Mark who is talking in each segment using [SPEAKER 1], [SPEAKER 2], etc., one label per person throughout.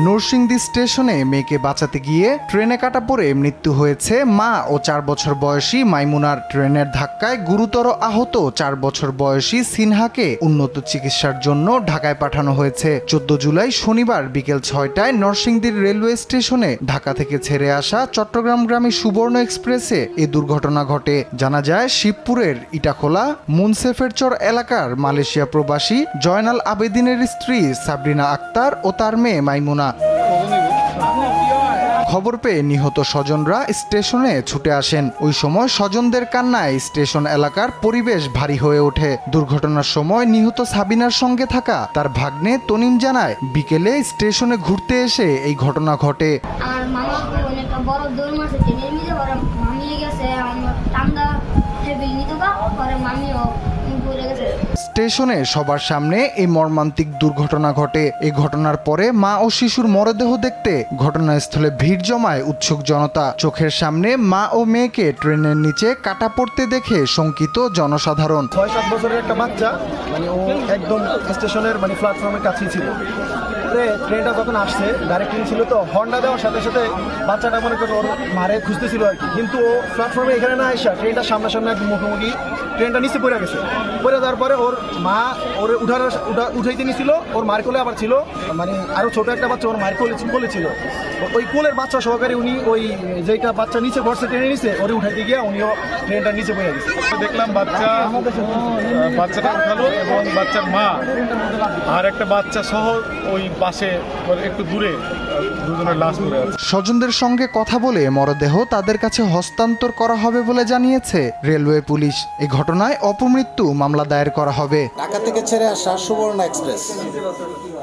[SPEAKER 1] নরসিংদী স্টেশনে মেয়েকে বাঁচাতে গিয়ে ট্রেনে কাটা পড়ে মৃত্যু হয়েছে মা ও 4 বছর বয়সী মাইমুনার। ট্রেনের ধাক্কায় গুরুতর আহত 4 বছর বয়সী সিনহাকে উন্নত চিকিৎসার জন্য ঢাকায় পাঠানো হয়েছে। 14 জুলাই শনিবার বিকেল 6টায় নরসিংদীর রেলওয়ে স্টেশনে ঢাকা থেকে ছেড়ে আসা চট্টগ্রামগামী সুবর্ণ এক্সপ্রেসে এ দুর্ঘটনা ঘটে। জানা যায় শিবপুরের ইটাখোলা মুনসেফেরচর এলাকার মালয়েশিয়া প্রবাসী জয়নাল আবেদিনের স্ত্রী সাবরিনা আক্তার ও তার মেয়ে মাইমুনা। খবর পেয়ে নিহত স্বজনরা স্টেশনে ছুটে আসেন। ওই সময় স্বজনদের কান্নায় স্টেশন এলাকার পরিবেশ ভারী হয়ে ওঠে। দুর্ঘটনার সময় নিহত সাবিনার সঙ্গে থাকা তার ভাগ্নে তনিম জানায়, বিকেলে স্টেশনে ঘুরতে এসে এই ঘটনা ঘটে। স্টেশনে সবার সামনে এই মর্মান্তিক দুর্ঘটনা ঘটে। এই ঘটনার পরে মা ও শিশুর মরদেহ দেখতে ঘটনাস্থলে ভিড় জমায় উৎসুক জনতা। চোখের সামনে মা ও মেয়েকে ট্রেনের নিচে কাটা পড়তে দেখে শঙ্কিত জনসাধারণ।
[SPEAKER 2] 6-7 বছরের একটা বাচ্চা, ও একদম স্টেশনের প্ল্যাটফর্মের কাছেই ছিল। ট্রেনটা যখন আসছে ডাইরেক্ট ট্রেন ছিল, তো হর্নটা দেওয়ার সাথে সাথে বাচ্চাটা মনে করে ওর মারে খুঁজতেছিল আর কি। কিন্তু ও প্ল্যাটফর্মে এখানে না আসা ট্রেনটা সামনাসামনি একদম মুখোমুখি ট্রেনটা নিচে পড়ে গেছে। পড়ে যাওয়ার পরে ওর মা ওর উঠাইতে নিয়েছিল, ওর মার কোলে আবার ছিল আরো ছোট একটা বাচ্চা ওর মায়ের কোলে ছিল। ওই কোলের বাচ্চা সহকারে উনি ওই যেটা বাচ্চা নিচে বসছে ট্রেনে নিচে ওরে উঠাইতে গিয়ে উনিও ট্রেনটা নিচে পড়ে গেছে।
[SPEAKER 3] দেখলাম বাচ্চাটা উঠালো এবং বাচ্চার মা আর একটা বাচ্চা সহ ওই পাশে একটু দূরে দুজনের লাশ পড়ে আছে।
[SPEAKER 1] স্বজনদের সঙ্গে কথা বলে মরদেহ তাদের কাছে হস্তান্তর করা হবে বলে জানিয়েছে রেলওয়ে পুলিশ। এই ঘটনায় অপমৃত্যু মামলা দায়ের করা হবে।
[SPEAKER 4] ঢাকা থেকে ছেড়ে আসা সুবর্ণ এক্সপ্রেস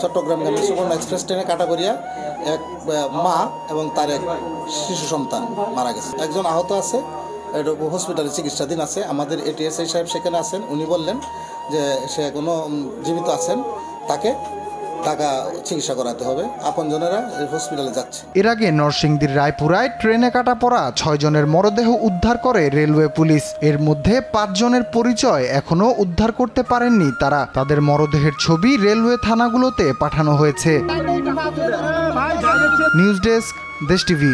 [SPEAKER 4] চট্টগ্রামগামী সুবর্ণ এক্সপ্রেস ট্রেনে কাটাগড়িয়া এক মা এবং তার এক শিশু সন্তান মারা গেছে। একজন আহত আছে, হসপিটালে চিকিৎসাধীন আছে। আমাদের এটিএসআই সাহেব সেখানে আছেন, উনি বললেন যে সে এখনো জীবিত আছেন, তাকে টাকা চিকিৎসা করাতে হবে। আপনজনেরা হসপিটালে যাচ্ছে।
[SPEAKER 1] এর আগে নরসিংদীর রায়পুরায় ট্রেনে কাটা পড়া 6 জনের মরদেহ উদ্ধার করে রেলওয়ে পুলিশ। এর মধ্যে 5 জনের পরিচয় এখনো উদ্ধার করতে পারেননি তারা। তাদের মরদেহের ছবি রেলওয়ে থানাগুলোতে পাঠানো হয়েছে। নিউজ ডেস্ক, দেশ টিভি।